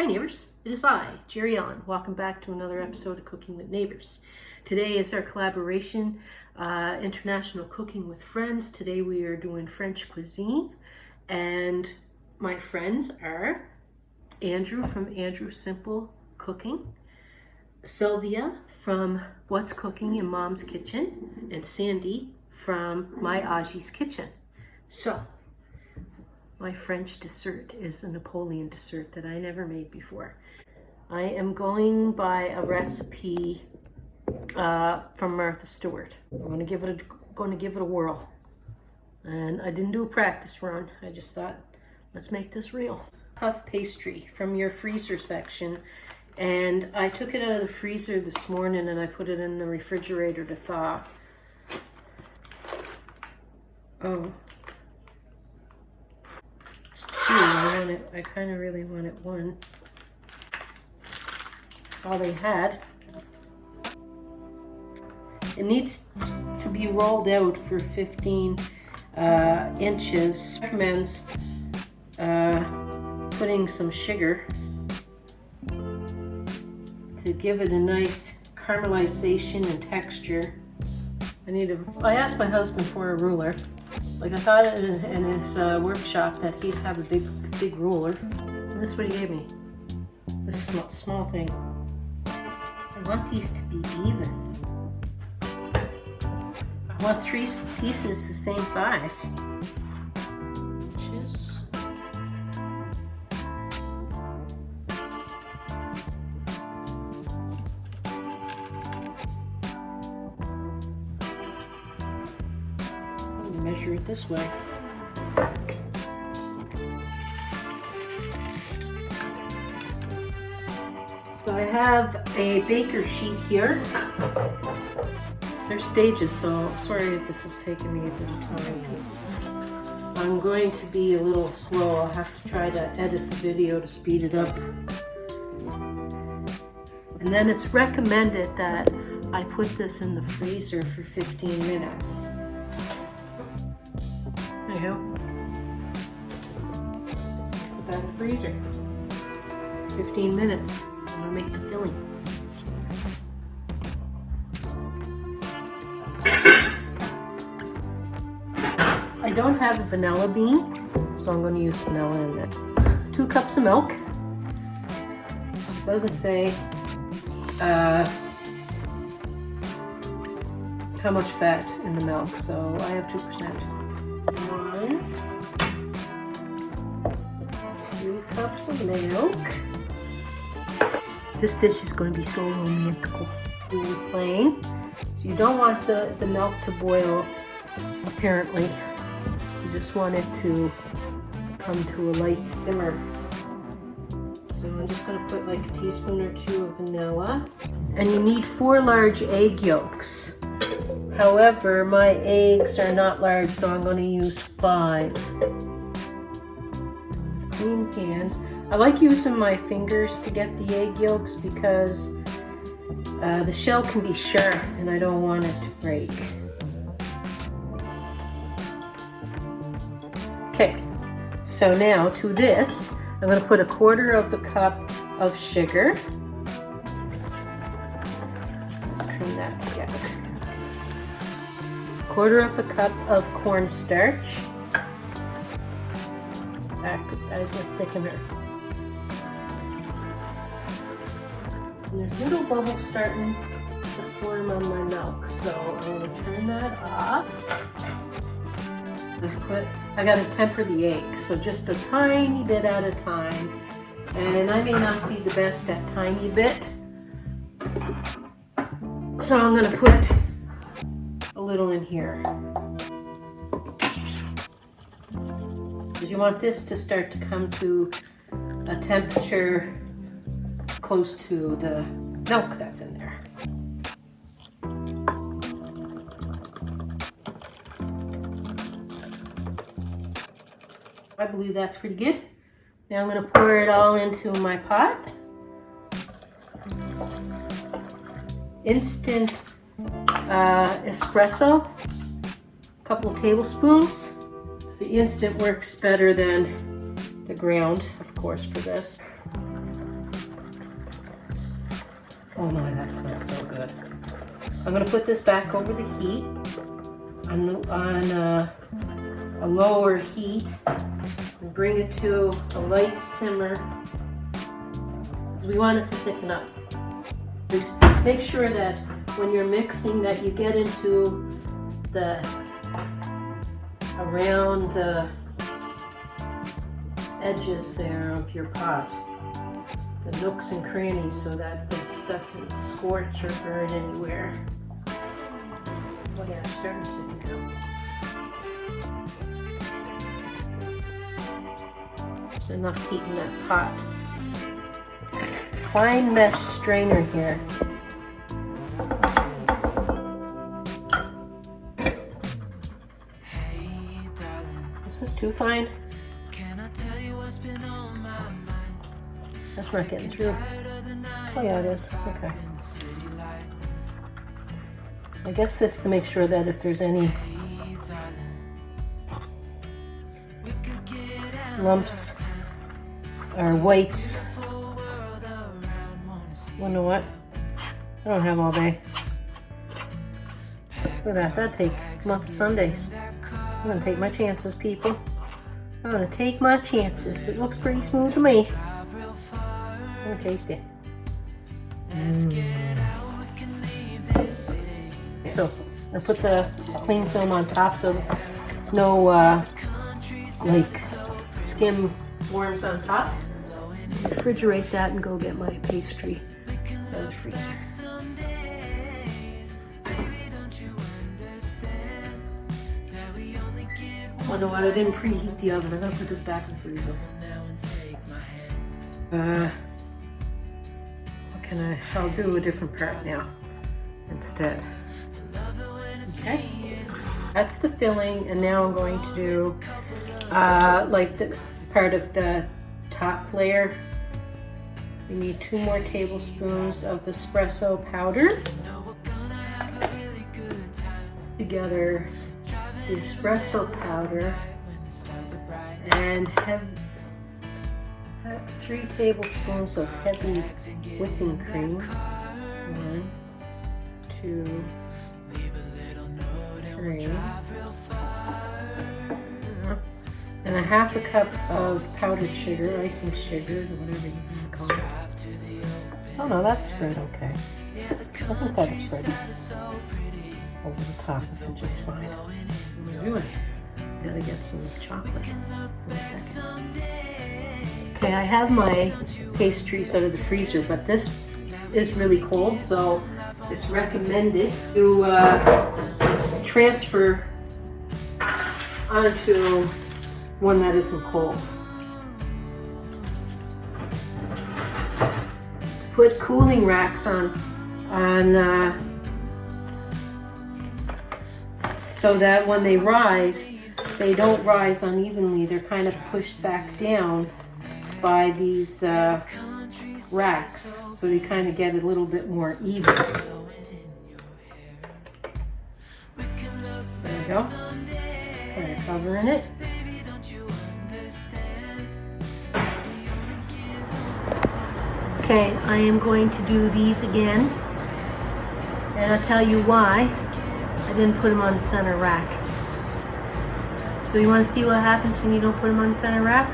Hi neighbors, it is I, Jerry Ellen. Welcome back to another episode of Cooking with Neighbors. Today is our collaboration, International Cooking with Friends. Today we are doing French cuisine, and my friends are Andrew from Andrew Simple Cooking, Sylvia from What's Cooking in Mom's Kitchen, and Sandy from My Ajji's Kitchen. So, my French dessert is a Napoleon dessert that I never made before. I am going by a recipe from Martha Stewart. I'm going to give it a whirl. And I didn't do a practice run. I just thought, let's make this real. Puff pastry from your freezer section. And I took it out of the freezer this morning and I put it in the refrigerator to thaw. Oh. I kind of really wanted one. That's all they had. It needs to be rolled out for 15 inches. Recommends putting some sugar to give it a nice caramelization and texture. I asked my husband for a ruler. Like I thought in his workshop that he'd have a big ruler. And this is what he gave me. This small thing. I want these to be even. I want 3 pieces the same size. Measure it this way. So I have a baker sheet here. There's stages, so sorry if this is taking me a bit of time because I'm going to be a little slow. I'll have to try to edit the video to speed it up. And then it's recommended that I put this in the freezer for 15 minutes. Anyhow, put that in the freezer. 15 minutes. I'm gonna make the filling. I don't have a vanilla bean, so I'm going to use vanilla in it. 2 cups of milk. It doesn't say how much fat in the milk, so I have 2%. 2 cups of milk. This dish is going to be so romantical. Really plain. So you don't want the milk to boil, apparently. You just want it to come to a light simmer. So I'm just going to put like a teaspoon or 2 of vanilla. And you need 4 large egg yolks. However, my eggs are not large, so I'm going to use 5. It's clean hands. I like using my fingers to get the egg yolks because the shell can be sharp and I don't want it to break. Okay, so now to this, I'm going to put 1/4 cup of sugar. Let's cream that together. 1/4 cup of cornstarch. That is a thickener. And there's little bubbles starting to form on my milk, so I'm going to turn that off. I got to temper the eggs, so just a tiny bit at a time. And I may not be the best at tiny bit, so I'm going to put a little in here. Because you want this to start to come to a temperature close to the milk that's in there. I believe that's pretty good. Now I'm going to pour it all into my pot. Instant espresso, a couple of tablespoons. The instant works better than the ground, of course, for this. Oh my, that smells so good. I'm gonna put this back over the heat on a lower heat and bring it to a light simmer because we want it to thicken up. Just make sure that when you're mixing that you get into around the edges there of your pot, the nooks and crannies, so that this doesn't scorch or burn anywhere. Oh yeah, it's starting to thicken out. There's enough heat in that pot. Fine mesh strainer here. Is this too fine? That's not getting through. Oh yeah, it is. Okay. I guess this to make sure that if there's any lumps or whites. You know what? I don't have all day. Look at that. That'd take a month of Sundays. I'm gonna take my chances, people. I'm gonna take my chances. It looks pretty smooth to me. I'm gonna taste it. So I put the cling film on top so no like skim forms on top. Refrigerate that and go get my pastry out of the freezer. Oh no, I didn't preheat the oven. I'm gonna put this back in the freezer. What can I'll do a different part now instead. Okay, that's the filling, and now I'm going to do like the part of the top layer. We need 2 more tablespoons of the espresso powder. Together the espresso powder and have 3 tablespoons of heavy whipping cream. 1, 2, 3. And a half a cup of powdered sugar, icing sugar, or whatever you want to call it. Oh no, that's spread okay. I think that's spread over the top if it's just fine. Anyway, gotta get some chocolate. 1 second. Okay, I have my pastries out of the freezer, but this is really cold, so it's recommended to transfer onto one that isn't cold. Put cooling racks on so that when they rise, they don't rise unevenly. They're kind of pushed back down by these racks, so you kind of get a little bit more even. There we go. Put a cover in it. Okay, I am going to do these again, and I'll tell you why I didn't put them on the center rack. So you want to see what happens when you don't put them on the center rack?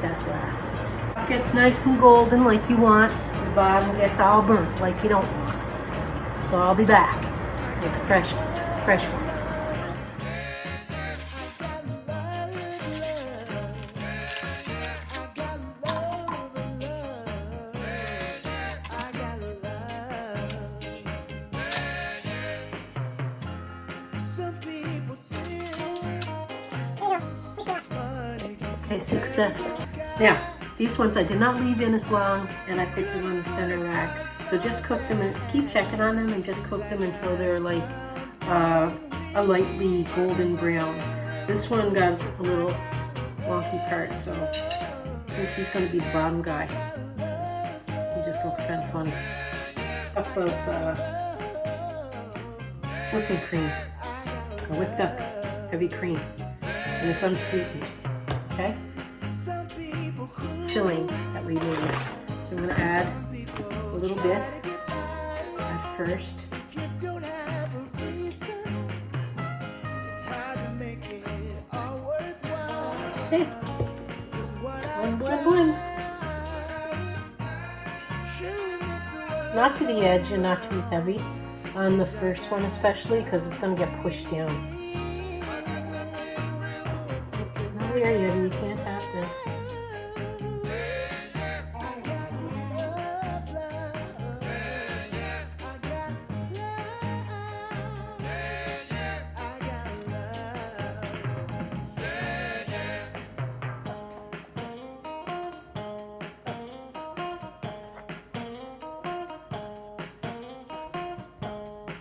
That's what happens. It gets nice and golden like you want. The bottom gets all burnt like you don't want. So I'll be back with the fresh one. Okay, success. Now, these ones I did not leave in as long, and I put them on the center rack. So just cook them and keep checking on them, and just cook them until they're like a lightly golden brown. This one got a little wonky part, so I think he's going to be the bottom guy. He just looks kind of funny. Cup of whipping cream, or whipped up heavy cream, and it's unsweetened. Okay? Filling that we made. So So I'm going to add a little bit at first. Okay. One boing boing. Not to the edge and not too heavy on the first one especially, because it's going to get pushed down. Not there yet, you can't have this.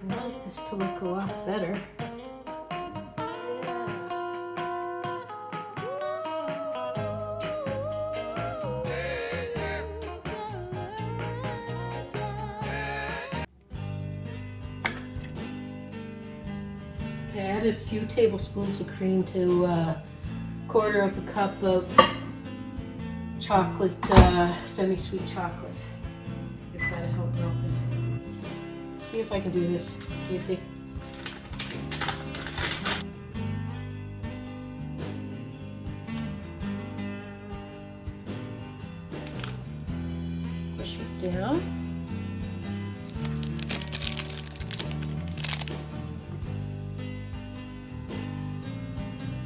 I like this to look a lot better. I added a few tablespoons of cream to a quarter of a cup of chocolate, semi-sweet chocolate. If that'll help melt it. See if I can do this. Can you see? Push it down.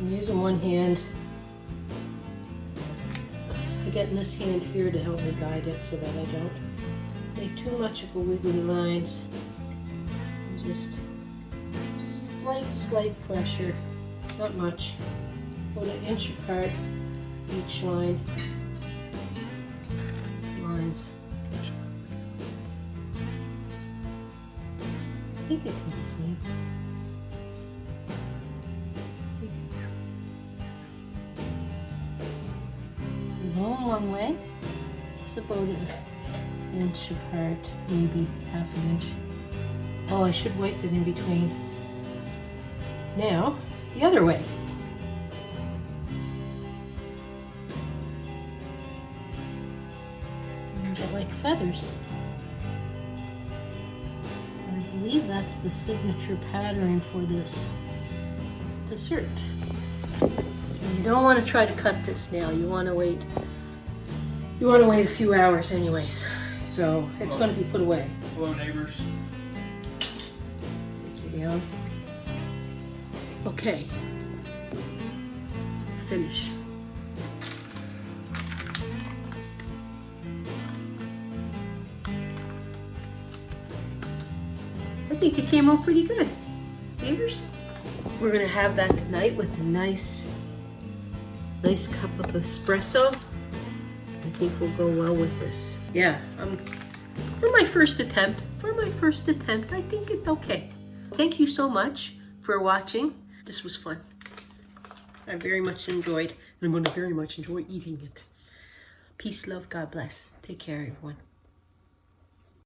I'm using one hand. I get in this hand here to help me guide it so that I don't make too much of a wiggly lines. Just slight pressure, not much. About an inch apart each line. Lines. I think it can be seen. Going one way, it's about an inch apart, maybe half an inch. Oh, I should wipe it in between. Now, the other way. And get like feathers. I believe that's the signature pattern for this dessert. You don't want to try to cut this now. You want to wait. You want to wait a few hours, anyways. So it's going to be put away. Hello, neighbors. Take you down. Okay. Finish. I think it came out pretty good, neighbors. We're going to have that tonight with a nice cup of espresso. I think will go well with this. Yeah, for my first attempt, I think it's okay. Thank you so much for watching. This was fun. I very much enjoyed, and I'm going to very much enjoy eating it. Peace, love, God bless. Take care, everyone.